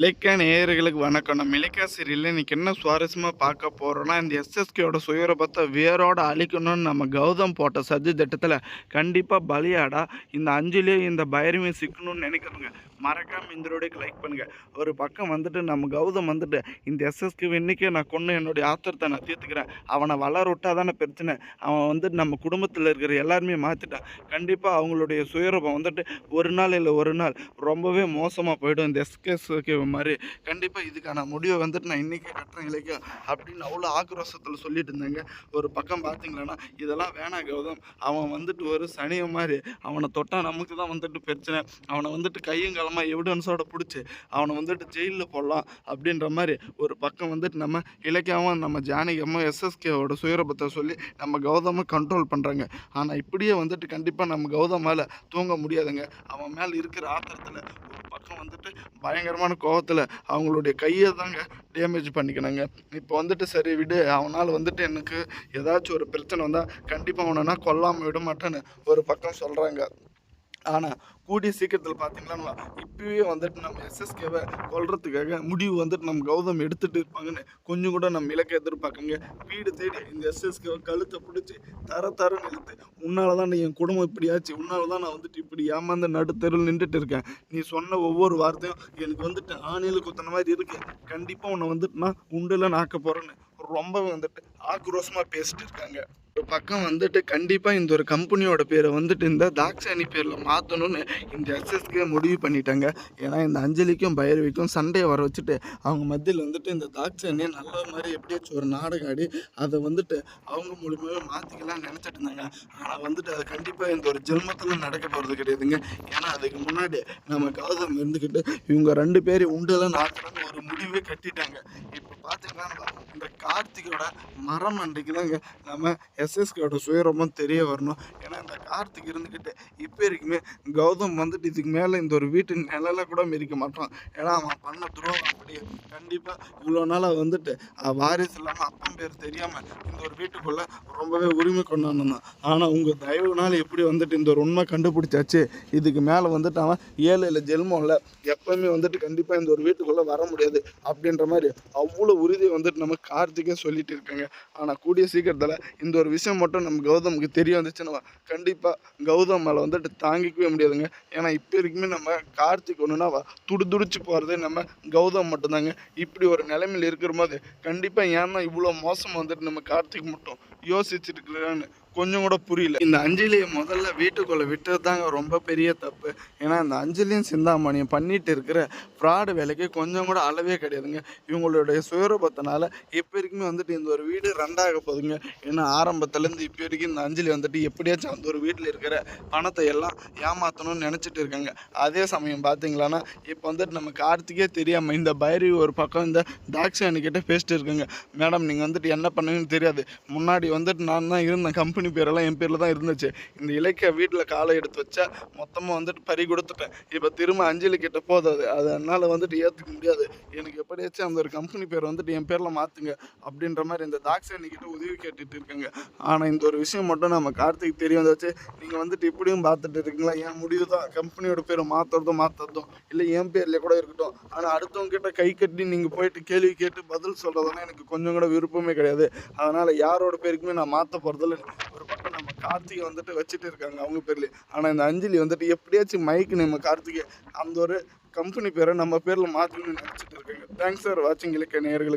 இலக்கிய நேயர்களுக்கு வணக்கம். நம்ம இலக்கிய சீரியல்ல இன்னைக்கு என்ன சுவாரஸ்யமா பார்க்க போறோம்னா, இந்த எஸ்எஸ்கேயோட சுயரூபத்த வேரோட அழிக்கணும்னு நம்ம கௌதம் போட்ட சதி திட்டத்துல கண்டிப்பா பலியாடா இந்த அஞ்சலியும் இந்த பைரவியும் சிக்கணும்னு நினைக்கிறவங்க மறக்காம இந்த வீடியோக்கு லைக் பண்ணுங்க. ஒரு பக்கம் வந்துட்டு நம்ம கௌதம் வந்துட்டு இந்த எஸ்எஸ்கேவை இன்னைக்கே நான் கொன்னு என்னுடைய ஆத்திரத்தை நான் தீர்த்துக்கிறேன். அவனை வளர விட்டா தானே பிரச்சனை. அவன் வந்துட்டு நம்ம குடும்பத்தில் இருக்கிற எல்லாருமே மாற்றிட்டான். கண்டிப்பாக அவங்களுடைய சுயரூபம் வந்துட்டு ஒரு நாள் இல்லை ஒரு நாள் ரொம்பவே மோசமாக போயிடும். இந்த எஸ்கேஸ்கே மாதிரி கண்டிப்பாக இதுக்கான முடிவை வந்துட்டு நான் இன்றைக்கே கட்டுறேன் இலக்கியம் அப்படின்னு அவ்வளோ ஆக்ரோஷத்தில் சொல்லிட்டு இருந்தாங்க. ஒரு பக்கம் பார்த்தீங்களன்னா இதெல்லாம் வேணாம் கௌதம், அவன் வந்துட்டு ஒரு சனிய மாதிரி, அவனை தொட்டால் நமக்கு தான் வந்துட்டு பிரச்சனை, அவனை வந்துட்டு கையும் காலமாக எவிடன்ஸோட பிடிச்சி அவனை வந்துட்டு ஜெயிலில் போடலாம் அப்படின்ற மாதிரி ஒரு பக்கம் வந்துட்டு நம்ம இலக்கியமும் நம்ம ஜானகியமும் எஸ்எஸ்கேவோட சுயரூபத்தை சொல்லி நம்ம கௌதமை கண்ட்ரோல் பண்ணுறாங்க. ஆனால் இப்படியே வந்துட்டு கண்டிப்பாக நம்ம கௌதம் மேலே தூங்க முடியாதுங்க. அவன் மேலே இருக்கிற ஆத்திரத்தில் ஒரு பக்கம் வந்துட்டு பயங்கரமான கோவத்தில் அவங்களுடைய கையை தாங்க டேமேஜ் பண்ணிக்கணுங்க. இப்போ வந்துட்டு சரி விடு, அவனால் வந்துட்டு எனக்கு ஏதாச்சும் ஒரு பிரச்சனை வந்தால் கண்டிப்பாக அவனை நான் கொல்லாமல் விட மாட்டேன்னு ஒரு பக்கம் சொல்கிறாங்க. ஆனால் கூடிய சீக்கிரத்தில் பார்த்தீங்கன்னா இப்போயே வந்துட்டு நம்ம எஸ்எஸ்கேவை கொல்றதுக்காக முடிவு வந்துட்டு நம்ம கௌதம் எடுத்துகிட்டு இருப்பாங்கன்னு கொஞ்சம் கூட நம்ம இலக்கை எதிர்பார்க்குங்க. வீடு தேடி இந்த எஸ்எஸ்கேவை கழுத்தை பிடிச்சி தரன்னு இழுத்து, உன்னால தான் என் குடும்பம் இப்படி ஆச்சு, உன்னால தான் நான் வந்துட்டு இப்படி ஏமாந்து நடுத்தெருவில் நின்றுட்டு இருக்கேன், நீ சொன்ன ஒவ்வொரு வார்த்தையும் எனக்கு வந்துட்டு ஆணியில் குத்தின மாதிரி இருக்கு, கண்டிப்பாக உன்னை வந்துட்டு நான் உண்டில் நாக்க போகிறேன்னு ரொம்பவே வந்துட்டு ஆக்ரோஷமாக பேசிட்டு இருக்காங்க. ஒரு பக்கம் வந்துட்டு கண்டிப்பாக இந்த ஒரு கம்பெனியோட பேரை வந்துட்டு இந்த தாக்ஷாயணி பேரில் மாற்றணும்னு இந்த எஸ்எஸ்கே முடிவு பண்ணிட்டாங்க. ஏன்னா இந்த அஞ்சலிக்கும் பைரவிக்கும் சண்டையை வர வச்சுட்டு அவங்க மத்தியில் வந்துட்டு இந்த தாக்ஷாயணியை நல்ல மாதிரி எப்படியாச்சும் ஒரு நாடகம் ஆடி அதை வந்துட்டு அவங்க மூலியமாகவே மாற்றிக்கலாம் நினச்சிட்டு இருந்தாங்க. ஆனால் வந்துட்டு அது கண்டிப்பாக இந்த ஒரு ஜென்மத்தில் நடக்க போகிறது கிடையாதுங்க. ஏன்னா அதுக்கு முன்னாடி நம்ம கௌதம் இருந்துக்கிட்டு இவங்க ரெண்டு பேரும் உண்டெல்லாம் நாக்கணும்னு ஒரு முடிவே கட்டிட்டாங்க. இப்போ பார்த்தீங்கன்னா இந்த கார்த்திகோட மரம் அன்றைக்கு தாங்க நம்ம எஸ்எஸ்கேயோட சுயரூபம் தெரிய வரணும். ஏன்னா இந்த கார்த்திக் இருந்துக்கிட்டு இப்போ வரைக்குமே கௌதம் வந்துட்டு இதுக்கு மேலே இந்த ஒரு வீட்டு நிழல கூட மிதிக்க மாட்டான். ஏன்னா அவன் பண்ண துரோகம் அப்படியே. கண்டிப்பாக இவ்வளோ நாளாக வந்துட்டு வாரிசு இல்லாமல் அப்பன் பேர் தெரியாமல் இந்த ஒரு வீட்டுக்குள்ளே ரொம்பவே உரிமை கொண்டாந்து தான். ஆனால் உங்கள் தயவுனால எப்படி வந்துட்டு இந்த ஒரு உண்மை கண்டுபிடிச்சாச்சு, இதுக்கு மேலே வந்துட்டு அவன் 7 ஜென்மம்ல எப்போவுமே வந்துட்டு கண்டிப்பாக இந்த ஒரு வீட்டுக்குள்ளே வர முடியாது அப்படின்ற மாதிரி அவ்வளோ உறுதியை வந்துட்டு நம்ம கார்த்திகே சொல்லிட்டு இருக்காங்க. ஆனால் கூடிய சீக்கிரத்தில் இந்த ஒரு விஷயம் மட்டும் நம்ம கௌதமுக்கு தெரிய வந்துச்சுன்னா கண்டிப்பாக கௌதம் மேலே வந்துட்டு தாங்கிக்கவே முடியாதுங்க. ஏன்னா இப்போ வரைக்குமே நம்ம கார்த்திக் ஒன்றுனா துடிச்சு போகிறது நம்ம கௌதம் மட்டும்தாங்க. இப்படி ஒரு நிலைமையில் இருக்கிற போது கண்டிப்பாக ஏன்னா இவ்வளோ மோசம் வந்துட்டு நம்ம கார்த்திக் மட்டும் யோசிச்சுட்டு இருக்கிறான்னு கொஞ்சம் கூட புரியல. இந்த அஞ்சலியை முதல்ல வீட்டுக்குள்ளே விட்டது தாங்க ரொம்ப பெரிய தப்பு. ஏன்னா இந்த அஞ்சலியும் சிந்தாமணியும் பண்ணிட்டு இருக்கிற ஃப்ராடு வேலைக்கு கொஞ்சம் கூட அளவே கிடையாதுங்க. இவங்களுடைய சுயரூபத்தினால இப்போ வரைக்குமே வந்துட்டு இந்த ஒரு வீடு ரெண்டாக போகுதுங்க. ஏன்னா ஆரம்பத்துலேருந்து இப்போ வரைக்கும் இந்த அஞ்சலி வந்துட்டு எப்படியாச்சும் அந்த ஒரு வீட்டில் இருக்கிற பணத்தை எல்லாம் ஏமாற்றணும்னு நினச்சிட்டு இருக்காங்க. அதே சமயம் பார்த்தீங்களான்னா இப்போ வந்துட்டு நம்ம கார்த்திகே தெரியாமல் இந்த பைரவி ஒரு பக்கம் இந்த தாக்ஷாயணி கிட்ட பேசிட்டு இருக்காங்க. மேடம் நீங்கள் வந்துட்டு என்ன பண்ணுவீங்கன்னு தெரியாது, முன்னாடி வந்துட்டு நான் தான் இருந்தேன், கம்பெனி பேரெல்லாம் என் பேரில் தான் இருந்துச்சு, இந்த இலக்கிய வீட்டில் காலை எடுத்து வச்சா மொத்தமாக வந்துட்டு பறி கொடுத்துட்டேன், இப்போ திரும்ப அஞ்சலி கிட்ட போதாது, அது என்னால் வந்துட்டு ஏற்றுக்க முடியாது, எனக்கு எப்படியாச்சும் அந்த ஒரு கம்பெனி பேர் வந்துட்டு என் பேரில் மாற்றுங்க அப்படின்ற மாதிரி இந்த தாக்ஷாயணி கிட்ட உதவி கேட்டுட்டு இருக்காங்க. ஆனால் இந்த ஒரு விஷயம் மட்டும் நம்ம கார்த்திக் தெரிய வந்தாச்சு. நீங்கள் வந்துட்டு இப்படியும் பார்த்துட்டு இருக்கீங்களா, என் முடிவு தான் கம்பெனியோட பேரை மாற்றுறதும் இல்லை என் பேர்லேயே கூட இருக்கட்டும், ஆனால் அடுத்தவங்க கிட்ட கை கட்டி நீங்கள் போயிட்டு கேள்வி கேட்டு பதில் சொல்கிறதுனா எனக்கு கொஞ்சம் கூட விருப்பமே கிடையாது. அதனால் யாரோட பேருக்குமே நான் மாற்ற போகிறதில்ல. ஒரு பக்கம் நம்ம கார்த்திகை வந்துட்டு வச்சுட்டு இருக்காங்க அவங்க பேர்லேயே. ஆனால் இந்த அஞ்சலி வந்துட்டு எப்படியாச்சும் மைக்கு நம்ம கார்த்திகை அந்த ஒரு கம்பெனி பேரை நம்ம பேரில் மாற்றணும்னு நினச்சிட்டு இருக்காங்க. தேங்க்ஸ் ஃபார் வாட்சிங் இலக்கிய நேயர்களுக்கு.